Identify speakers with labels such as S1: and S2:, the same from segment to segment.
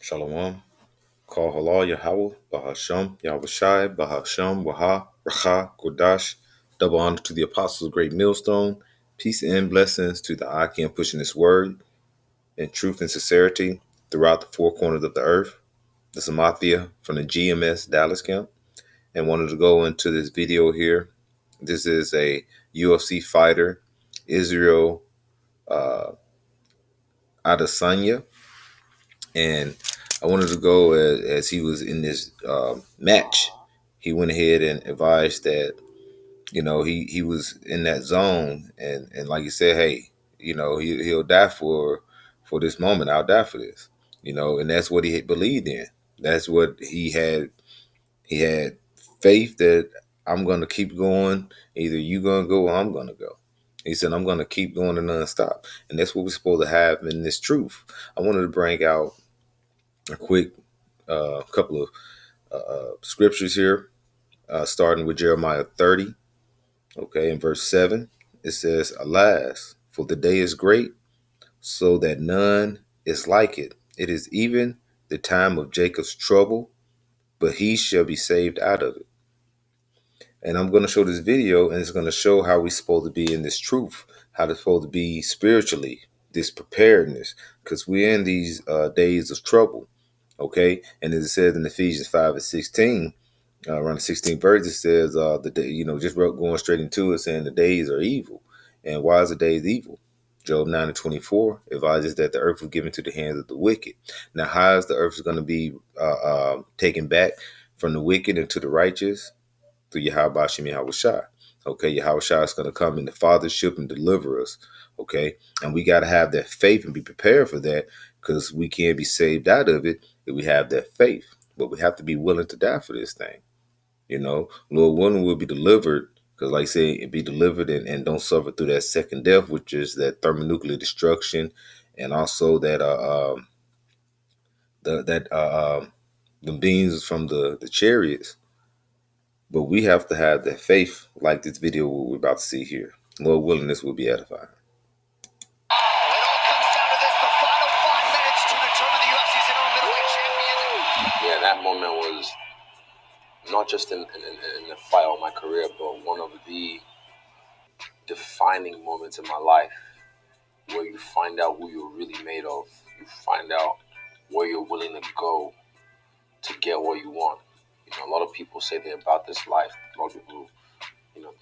S1: Shalom. Call halal Yahweh, Bahasham, Yahushai, Bahasham, Waha, Racha, Kodash. Double honor to the apostles of Great Millstone. Peace and blessings to the Akim pushing this word in truth and sincerity throughout the four corners of the earth. This is Amathia from the GMS Dallas camp and wanted to go into this video here. This is a UFC fighter, Israel Adesanya. And I wanted to go as he was in this match. He went ahead and advised that he was in that zone, and like you said, hey, he'll die for this moment. I'll die for this, and that's what he believed in. That's what he had. He had faith that I'm gonna keep going. Either you gonna go or I'm gonna go. He said I'm gonna keep going and nonstop, and that's what we're supposed to have in this truth. I wanted to bring out a quick couple of scriptures here, starting with Jeremiah 30, okay, in verse 7. It says, Alas, for the day is great, so that none is like it. It is even the time of Jacob's trouble, but he shall be saved out of it. And I'm going to show this video, and it's going to show how we're supposed to be in this truth, how it's supposed to be spiritually, this preparedness, because we're in these days of trouble. Okay, and as it says in Ephesians 5:16, around the 16th verse, it says the day, just going straight into it, saying the days are evil. And why is the days evil? Job 9:24 advises that the earth was given to the hands of the wicked. Now, how is the earth going to be taken back from the wicked into the righteous? Through Yahweh Hashem Yahushai. Okay, Yahweh Shai is going to come in the fathership and deliver us. Okay, and we got to have that faith and be prepared for that, because we can't be saved out of it if we have that faith. But we have to be willing to die for this thing. Lord willing, will be delivered, because like I say, be delivered and don't suffer through that second death, which is that thermonuclear destruction, and also that the beings from the chariots. But we have to have that faith, like this video we're about to see here. Lord willing, this will be edifying.
S2: Yeah, that moment was not just in the fight of my career, but one of the defining moments in my life, where you find out who you're really made of. You find out where you're willing to go to get what you want. A lot of people say they're about this life. A lot of people,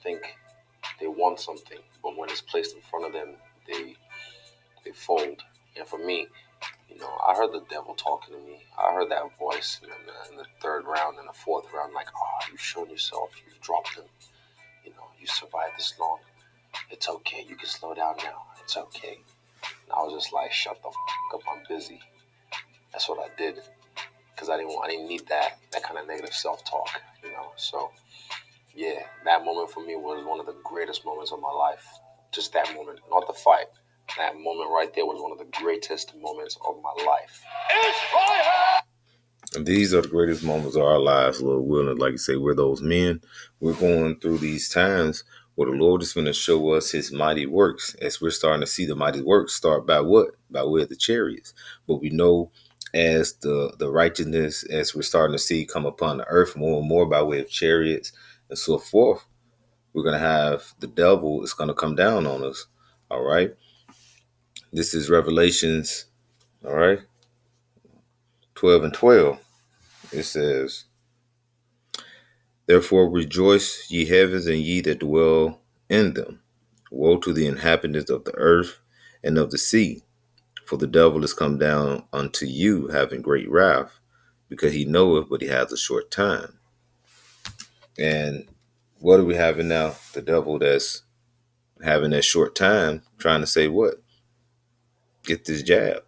S2: think they want something, but when it's placed in front of them, they fold. And for me, I heard the devil talking to me. I heard that voice in the third round and the fourth round, like, you've shown yourself, you've dropped him. You survived this long. It's okay. You can slow down now. It's okay. And I was just like, shut the up. I'm busy. That's what I did, because I didn't need that kind of negative self-talk. So yeah, that moment for me was one of the greatest moments of my life. Just that moment, not the fight. That moment right there was one of the greatest moments of my life.
S1: And these are the greatest moments of our lives, Lord willing. Like you say, we're those men. We're going through these times where the Lord is going to show us his mighty works. As we're starting to see the mighty works start by what? By way of the chariots. But we know as the righteousness, as we're starting to see come upon the earth more and more by way of chariots and so forth, we're going to have the devil is going to come down on us. All right. This is Revelations, all right, 12:12. It says, Therefore rejoice, ye heavens, and ye that dwell in them. Woe to the inhabitants of the earth and of the sea, for the devil is come down unto you, having great wrath, because he knoweth, but he has a short time. And what are we having now? The devil that's having that short time, trying to say what? Get this jab,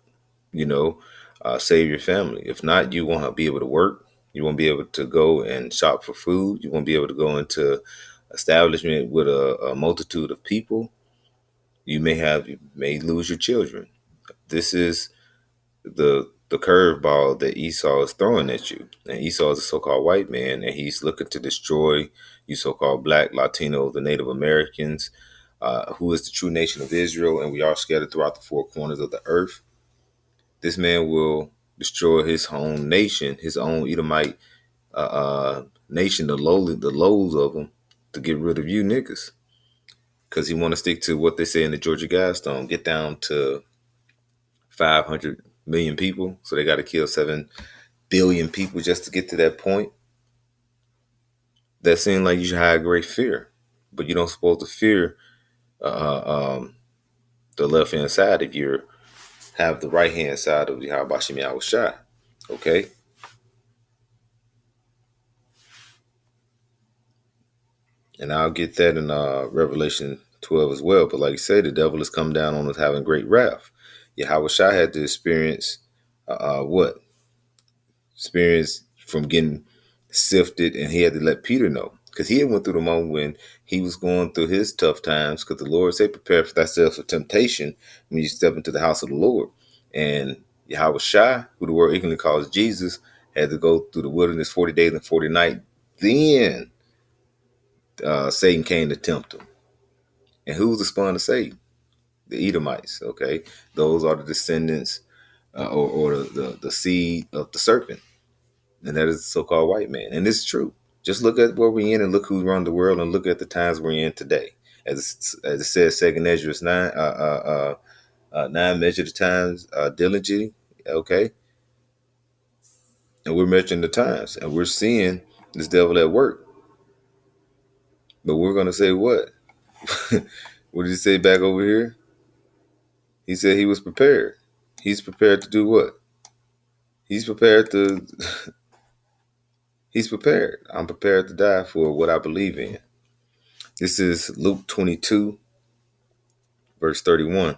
S1: save your family. If not, you won't be able to work. You won't be able to go and shop for food. You won't be able to go into establishment with a multitude of people. You may lose your children. This is the curveball that Esau is throwing at you. And Esau is a so-called white man, and he's looking to destroy you so-called Black, Latinos, the Native Americans, who is the true nation of Israel, and we are scattered throughout the four corners of the earth. This man will destroy his own nation, his own Edomite nation, the lows of them, to get rid of you niggas. Because he want to stick to what they say in the Georgia Guidestone, get down to 500 million people. So they got to kill 7 billion people just to get to that point. That seems like you should have great fear, but you don't supposed to fear the left hand side if you have the right hand side of the Habashim Yahushua. Okay? And I'll get that in Revelation 12 as well. But like you say, the devil has come down on us having great wrath. Yahweh Shai had to experience what? Experience from getting sifted, and he had to let Peter know. Because he had went through the moment when he was going through his tough times, because the Lord said, prepare for thyself for temptation when you step into the house of the Lord. And Yahweh Shai, who the world ignorantly calls Jesus, had to go through the wilderness 40 days and 40 nights. Then Satan came to tempt him. And who's the spawn of Satan? The Edomites, okay? Those are the descendants or the seed of the serpent. And that is the so-called white man. And it's true. Just look at where we're in and look who's run the world and look at the times we're in today. As it says, Second Ezra 9 measure the times diligently, okay? And we're measuring the times. And we're seeing this devil at work. But we're going to say what? What did he say back over here? He said he was prepared. He's prepared to do what? He's prepared to He's prepared. I'm prepared to die for what I believe in. This is Luke 22, verse 31.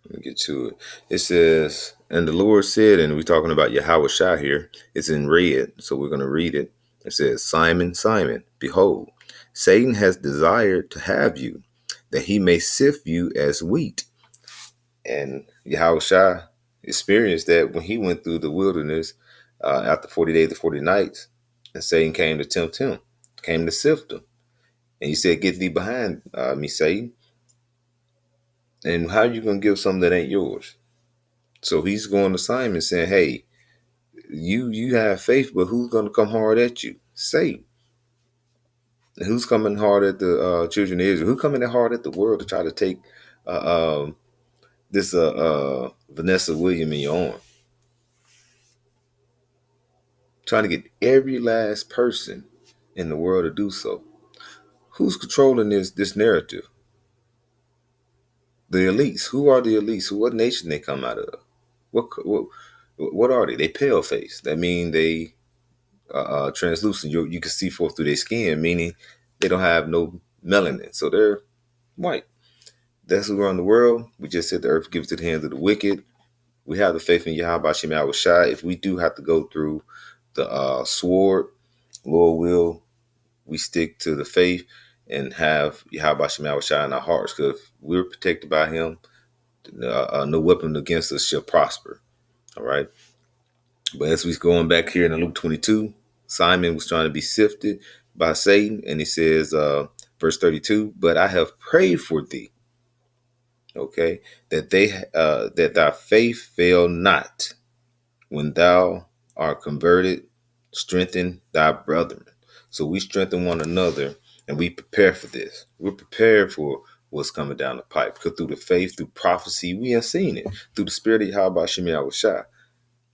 S1: Let me get to it. It says, and the Lord said, and we're talking about Yahweh Shai here. It's in red, so we're going to read it. It says, Simon, Simon, behold, Satan has desired to have you, that he may sift you as wheat. And Yahweh Shai experienced that when he went through the wilderness after 40 days and 40 nights, and Satan came to tempt him, came to sift him. And he said, get thee behind me, Satan. And how you going to give something that ain't yours? So he's going to Simon saying, hey, you have faith, but who's going to come hard at you? Satan. And who's coming hard at the children of Israel? Who's coming hard at the world to try to take this Vanessa Williams in your arm? Trying to get every last person in the world to do so. Who's controlling this narrative? The elites. Who are the elites? What nation they come out of? What are they? They pale face. That means they translucent. You can see forth through their skin, meaning they don't have no melanin, so they're white. That's who run the world. We just said the earth gives to the hands of the wicked. We have the faith in Yahweh Shem Shai. If we do have to go through the sword, Lord will, we stick to the faith and have Yahweh Shem Shai in our hearts, because if we're protected by Him, no weapon against us shall prosper. All right. But as we're going back here in Luke 22, Simon was trying to be sifted by Satan, and he says, verse 32, but I have prayed for thee, okay, that thy faith fail not. When thou art converted, strengthen thy brethren. So we strengthen one another, and we prepare for this. We're prepared for what's coming down the pipe, because through the faith, through prophecy, we have seen it. Through the spirit of Yahweh Shem Shai.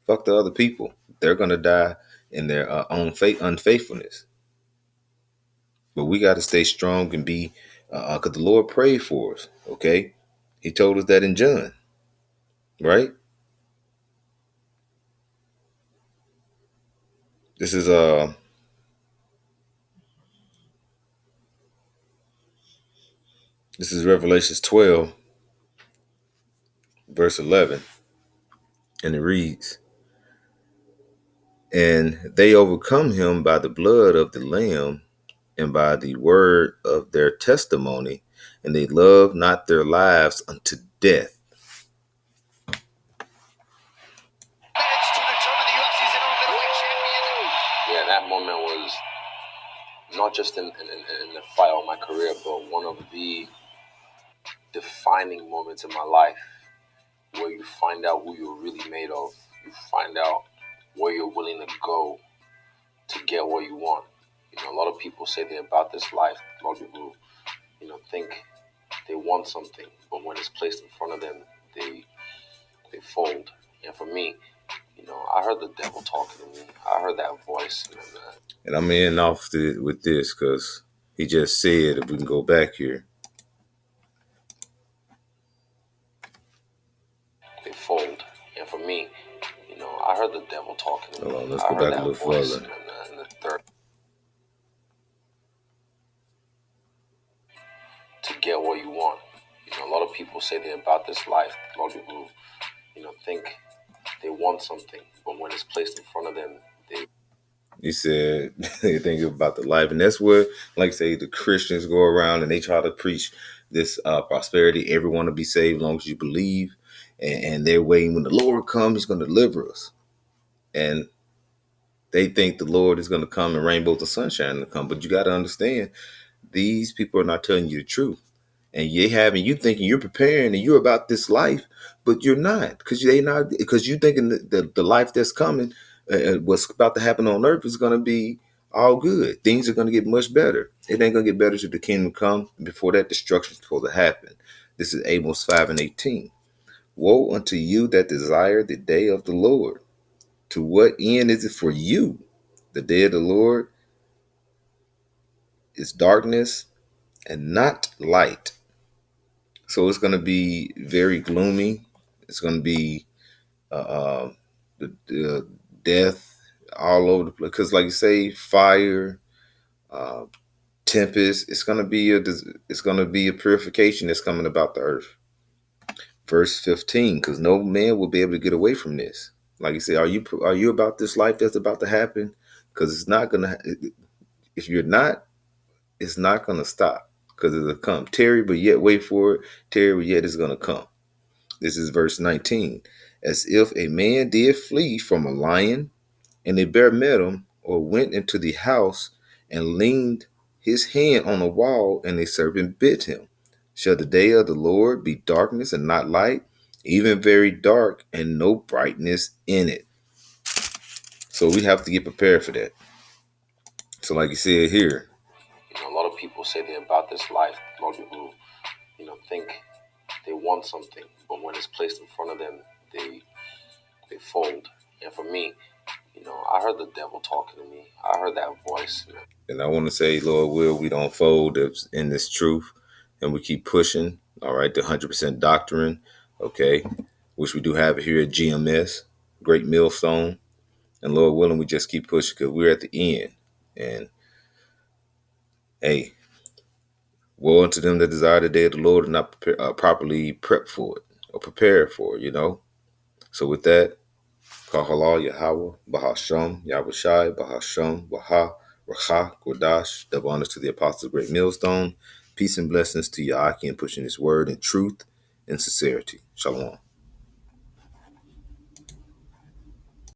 S1: Fuck the other people. They're going to die in their own unfaithfulness. But we got to stay strong and be, because the Lord prayed for us, okay? He told us that in John, right? This is Revelations 12, verse 11, and it reads, and they overcome him by the blood of the Lamb and by the word of their testimony, and they love not their lives unto death.
S2: Yeah, that moment was not just in the fight of my career, but one of the defining moments in my life. where you find out who you're really made of. You find out where you're willing to go to get what you want. A lot of people say they're about this life. A lot of people, think they want something, but when it's placed in front of them, they fold. And for me, I heard the devil talking to me. I heard that voice,
S1: And I'm in off with this because he just said, if we can go back here,
S2: they fold. And for me, I heard the devil talking to me.
S1: hold on, let's
S2: I
S1: go
S2: heard
S1: back a
S2: that
S1: little
S2: voice
S1: further.
S2: in the third to get what you want. A lot of people say they're about this life. A lot of people, think they want something, but when it's placed in front of them,
S1: He said they think about the life, and that's where, like say, the Christians go around and they try to preach this prosperity. Everyone will be saved as long as you believe, and they're waiting when the Lord comes, He's going to deliver us, and they think the Lord is going to come and rainbow the sunshine to come. But you got to understand, these people are not telling you the truth. And you thinking you're preparing and you're about this life, but you're not, because you thinking the life that's coming, what's about to happen on earth is going to be all good. Things are going to get much better. It ain't going to get better till the kingdom come. Before that, destruction is supposed to happen. This is Amos 5:18. Woe unto you that desire the day of the Lord. To what end is it for you? The day of the Lord is darkness and not light. So it's going to be very gloomy. It's going to be the death all over the place. Because, like you say, fire, uh, tempest. It's going to be a purification that's coming about the earth. Verse 15. Because no man will be able to get away from this. Like you say, are you about this life that's about to happen? Because it's not going to. If you're not, it's not going to stop. Because it'll come. Tarry, but yet wait for it. Tarry, but yet it's going to come. This is verse 19. As if a man did flee from a lion, and a bear met him, or went into the house and leaned his hand on a wall, and a serpent bit him. Shall the day of the Lord be darkness and not light, even very dark and no brightness in it? So we have to get prepared for that. So, like you said here,
S2: a lot of people say they're about this life. A lot of people, think they want something, but when it's placed in front of them, they fold. And for me, I heard the devil talking to me. I heard that voice.
S1: and I want to say, Lord will, we don't fold in this truth, and we keep pushing. All right, the 100% doctrine, okay, which we do have it here at GMS, Great Millstone, and Lord willing, we just keep pushing because we're at the end. And hey, woe unto them that desire the day of the Lord and not properly prep for it or prepare for it. So with that, Kahala Yahweh, Bahasham, Yahushai, Bahasham, Baha, Racha, Kodash, double honors to the apostles, Great Millstone. Peace and blessings to Yahaki and pushing his word in truth and sincerity. Shalom.